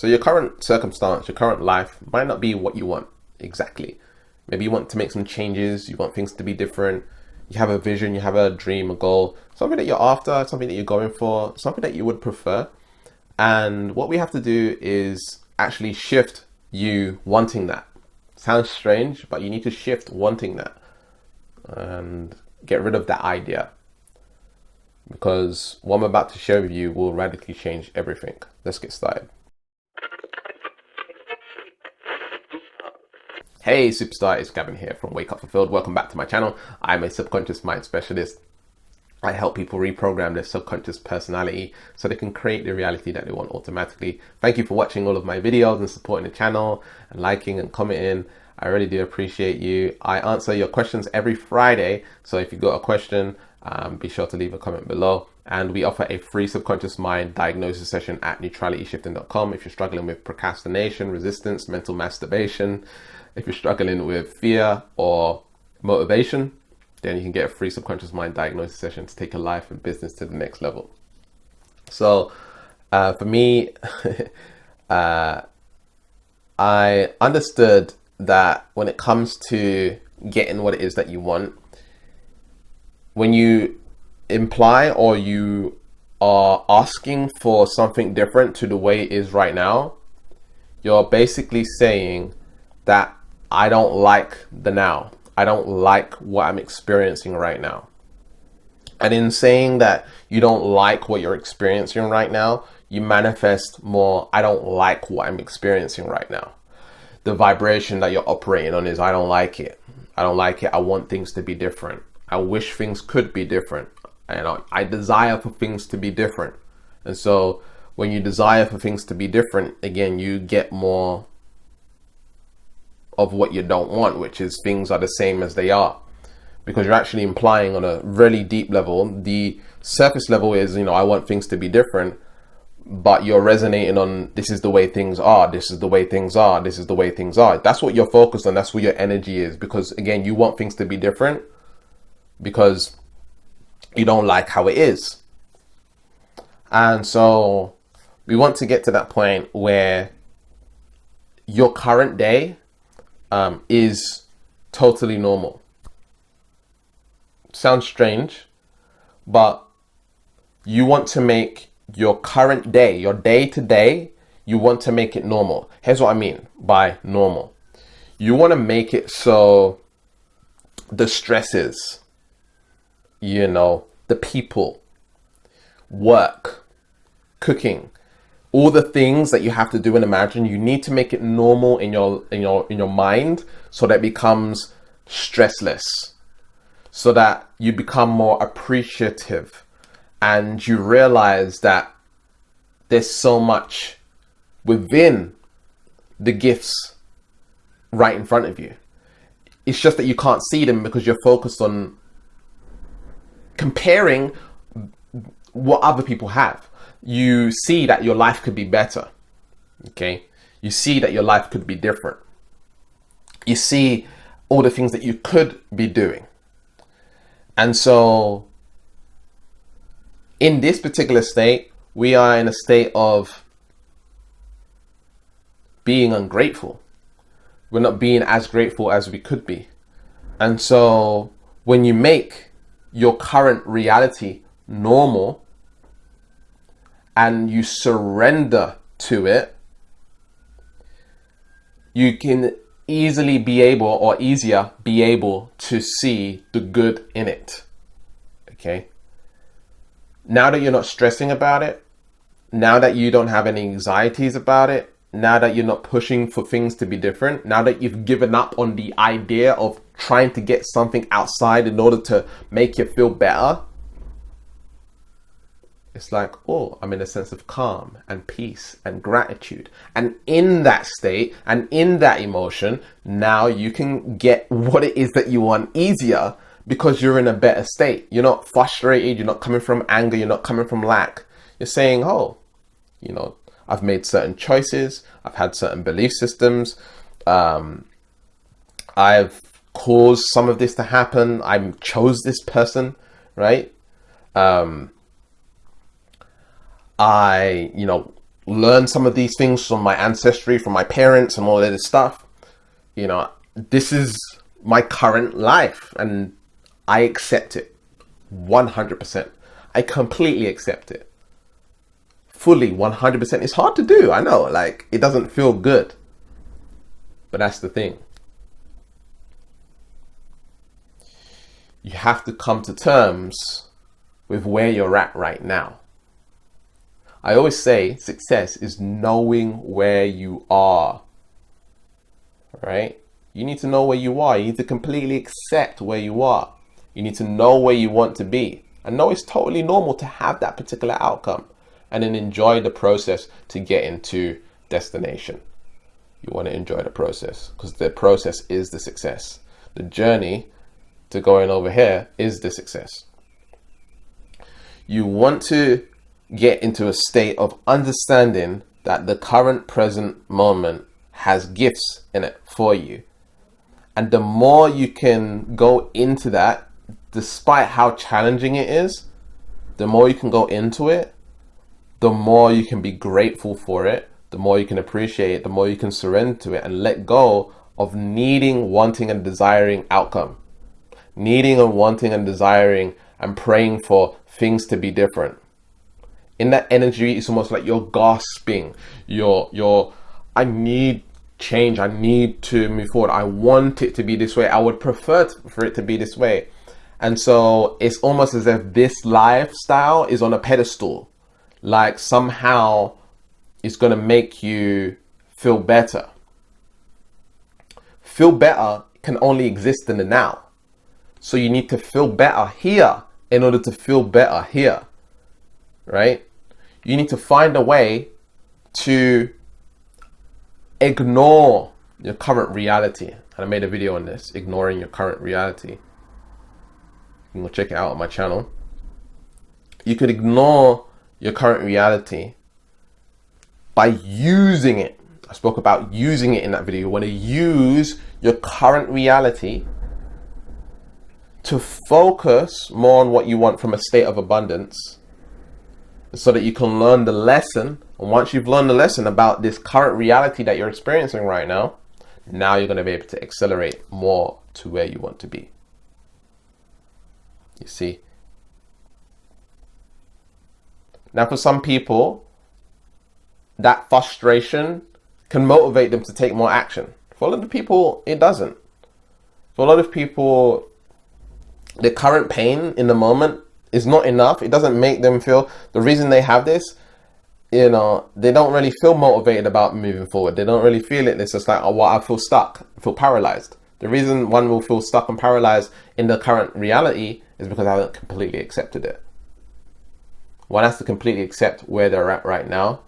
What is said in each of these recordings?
So your current circumstance, your current life might not be what you want exactly. Maybe you want to make some changes, you want things to be different, you have a vision, you have a dream, a goal, something that you're after, something that you're going for, something that you would prefer. And what we have to do is actually shift you wanting that. Sounds strange, but you need to shift wanting that and get rid of that idea, because what I'm about to share with you will radically change everything. Let's get started. Hey superstar, it's Gavin here from Wake Up Fulfilled. Welcome back to my channel. I'm a subconscious mind specialist. I help people reprogram their subconscious personality so they can create the reality that they want automatically. Thank you for watching all of my videos and supporting the channel and liking and commenting. I really do appreciate you. I answer your questions every Friday. So if you've got a question, be sure to leave a comment below. And we offer a free subconscious mind diagnosis session at neutralityshifting.com. If you're struggling with procrastination, resistance, mental masturbation, if you're struggling with fear or motivation, then you can get a free subconscious mind diagnosis session to take your life and business to the next level. So for me, I understood that when it comes to getting what it is that you want, when you imply or you are asking for something different to the way it is right now, you're basically saying that I don't like the now. I don't like what I'm experiencing right now. And in saying that you don't like what you're experiencing right now, you manifest more, I don't like what I'm experiencing right now. The vibration that you're operating on is, I don't like it. I don't like it. I want things to be different. I wish things could be different. And I desire for things to be different. And so when you desire for things to be different, again, you get more of what you don't want, which is things are the same as they are, because you're actually implying on a really deep level. The surface level is, I want things to be different, but you're resonating on, this is the way things are, this is the way things are, this is the way things are. That's what you're focused on. That's where your energy is, because again, you want things to be different because you don't like how it is. And so we want to get to that point where your current day is totally normal. Sounds strange, but you want to make your current day, your day to day, you want to make it normal. Here's what I mean by normal. You want to make it so the stresses, the people, work, cooking, all the things that you have to do and imagine, you need to make it normal in your mind, so that it becomes stressless, so that you become more appreciative and you realize that there's so much within the gifts right in front of you. It's just that you can't see them because you're focused on comparing what other people have. You see that your life could be better. Okay. You see that your life could be different. You see all the things that you could be doing. And so in this particular state, we are in a state of being ungrateful. We're not being as grateful as we could be. And so when you make your current reality normal, and you surrender to it, you can easier be able to see the good in it. Okay. Now that you're not stressing about it, now that you don't have any anxieties about it, now that you're not pushing for things to be different, now that you've given up on the idea of trying to get something outside in order to make you feel better, it's like, oh, I'm in a sense of calm and peace and gratitude. And in that state and in that emotion, now you can get what it is that you want easier, because you're in a better state. You're not frustrated. You're not coming from anger. You're not coming from lack. You're saying, oh, I've made certain choices. I've had certain belief systems. I've caused some of this to happen. I chose this person, right? I learned some of these things from my ancestry, from my parents and all of this stuff. You know, this is my current life and I accept it 100%. I completely accept it. Fully 100%. It's hard to do. I know, like, it doesn't feel good. But that's the thing. You have to come to terms with where you're at right now. I always say success is knowing where you are, right? You need to know where you are. You need to completely accept where you are. You need to know where you want to be. And know it's totally normal to have that particular outcome and then enjoy the process to get into destination. You want to enjoy the process because the process is the success. The journey to going over here is the success. You want to get into a state of understanding that the current present moment has gifts in it for you. And the more you can go into that, despite how challenging it is, the more you can go into it, the more you can be grateful for it, the more you can appreciate it, the more you can surrender to it and let go of needing, wanting, and desiring outcome. Needing and wanting and desiring and praying for things to be different. In that energy, it's almost like you're gasping. I need change. I need to move forward. I want it to be this way. I would prefer for it to be this way. And so it's almost as if this lifestyle is on a pedestal. Like somehow it's going to make you feel better. Feel better can only exist in the now. So you need to feel better here in order to feel better here, right? You need to find a way to ignore your current reality. And I made a video on this, ignoring your current reality. You can go check it out on my channel. You could ignore your current reality by using it. I spoke about using it in that video. You want to use your current reality to focus more on what you want from a state of abundance so that you can learn the lesson. And once you've learned the lesson about this current reality that you're experiencing right now, now you're going to be able to accelerate more to where you want to be. You see? Now, for some people, that frustration can motivate them to take more action. For a lot of people, it doesn't. For a lot of people, the current pain in the moment is not enough. It doesn't make them feel, the reason they have this, they don't really feel motivated about moving forward. They don't really feel it. It's just like, oh, well, I feel stuck. I feel paralyzed. The reason one will feel stuck and paralyzed in the current reality is because I haven't completely accepted it. One has to completely accept where they're at right now.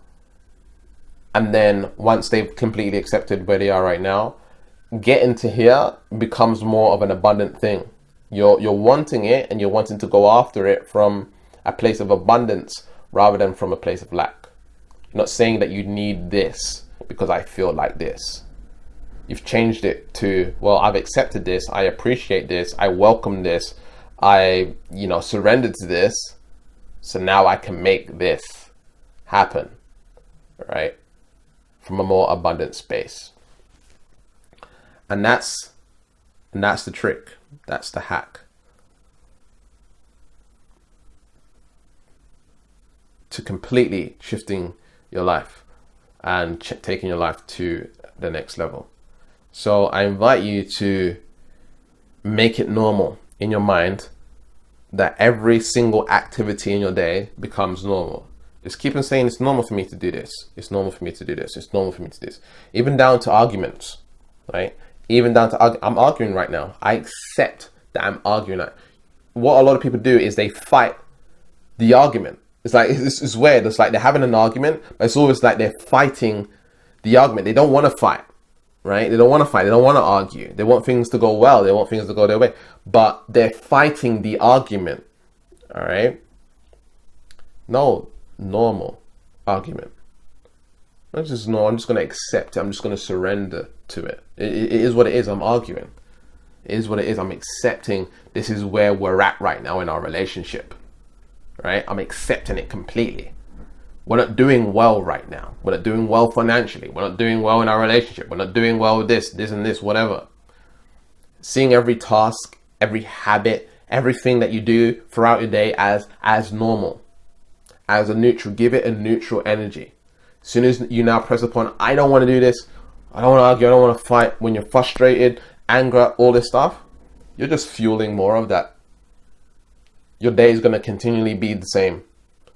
And then once they've completely accepted where they are right now, getting to here becomes more of an abundant thing. You're wanting it and you're wanting to go after it from a place of abundance rather than from a place of lack. You're not saying that you need this because I feel like this. You've changed it to, well, I've accepted this. I appreciate this. I welcome this. I, surrendered to this. So now I can make this happen, right? From a more abundant space. And that's the trick. That's the hack. To completely shifting your life and taking your life to the next level. So I invite you to make it normal in your mind that every single activity in your day becomes normal. Just keep on saying it's normal for me to do this. It's normal for me to do this. It's normal for me to do this. Even down to arguments, right? Even down to, I'm arguing right now. I accept that I'm arguing. What a lot of people do is they fight the argument. It's like, it's weird. It's like they're having an argument, but it's always like they're fighting the argument. They don't want to fight, right? They don't want to fight. They don't want to argue. They want things to go well. They want things to go their way, but they're fighting the argument. All right. No, normal argument. I'm just going to accept it. I'm just going to surrender to it. It is what it is. I'm arguing. It is what it is. I'm accepting this is where we're at right now in our relationship, right? I'm accepting it completely. We're not doing well right now. We're not doing well financially. We're not doing well in our relationship. We're not doing well with this and this, whatever. Seeing every task, every habit, everything that you do throughout your day as normal, as a neutral. Give it a neutral energy. As soon as you now press upon, I don't want to do this, I don't want to argue, I don't want to fight, when you're frustrated, anger, all this stuff, you're just fueling more of that. Your day is going to continually be the same.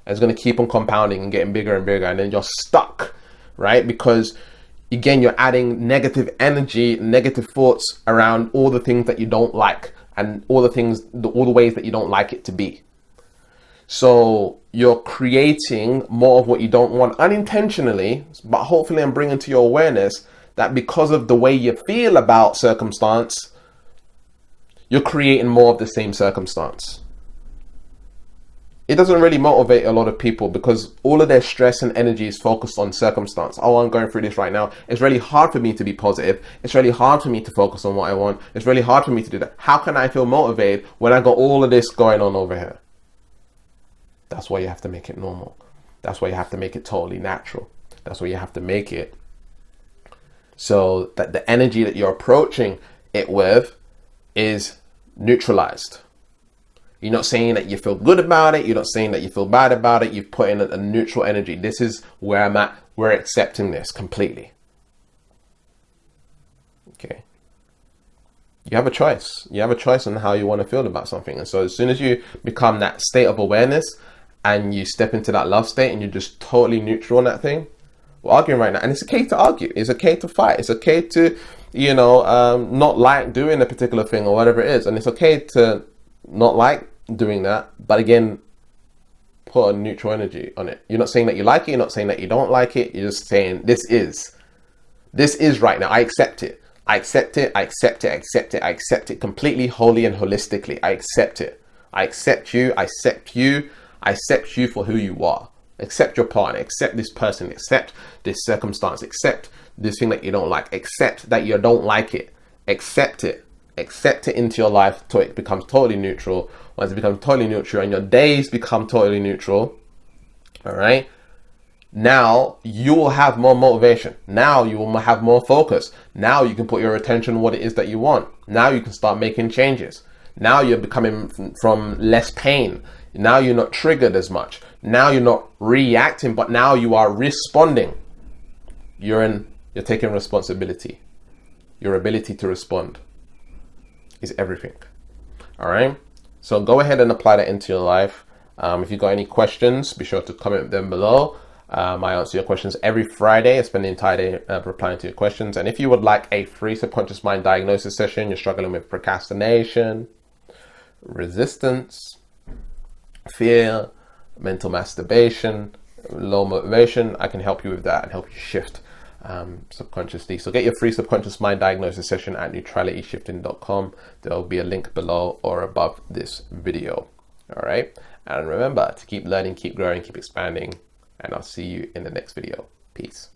It's going to keep on compounding and getting bigger and bigger, and then you're stuck, right? Because again, you're adding negative energy, negative thoughts around all the things that you don't like, and all the ways that you don't like it to be. So you're creating more of what you don't want unintentionally, but hopefully I'm bringing to your awareness that because of the way you feel about circumstance, you're creating more of the same circumstance. It doesn't really motivate a lot of people because all of their stress and energy is focused on circumstance. Oh, I'm going through this right now. It's really hard for me to be positive. It's really hard for me to focus on what I want. It's really hard for me to do that. How can I feel motivated when I got all of this going on over here? That's why you have to make it normal. That's why you have to make it totally natural. That's why you have to make it so that the energy that you're approaching it with is neutralized. You're not saying that you feel good about it. You're not saying that you feel bad about it. You've put in a neutral energy. This is where I'm at. We're accepting this completely. Okay. You have a choice. You have a choice on how you want to feel about something. And so as soon as you become that state of awareness and you step into that love state and you're just totally neutral on that thing, we're arguing right now. And it's okay to argue. It's okay to fight. It's okay to, not like doing a particular thing or whatever it is. And it's okay to not like doing that, but again, put a neutral energy on it. You're not saying that you like it, you're not saying that you don't like it, you're just saying this is right now. I accept it. I accept it. I accept it. I accept it. I accept it completely, wholly and holistically. I accept it. I accept you. I accept you. I accept you for who you are. Accept your partner. Accept this person. Accept this circumstance. Accept this thing that you don't like. Accept that you don't like it. Accept it. Accept it into your life till it becomes totally neutral. Once it becomes totally neutral and your days become totally neutral, all right, now you will have more motivation. Now you will have more focus. Now you can put your attention on what it is that you want. Now you can start making changes. Now you're becoming from less pain. Now you're not triggered as much. Now you're not reacting, but now you are responding. You're taking responsibility. Your ability to respond is everything. All right. So go ahead and apply that into your life. If you've got any questions, be sure to comment them below. I answer your questions every Friday. I spend the entire day replying to your questions. And if you would like a free subconscious mind diagnosis session, you're struggling with procrastination, resistance, fear, mental masturbation, low motivation, I can help you with that and help you shift subconsciously. So get your free subconscious mind diagnosis session at neutralityshifting.com. There will be a link below or above this video. All right. And remember to keep learning, keep growing, keep expanding, and I'll see you in the next video. Peace.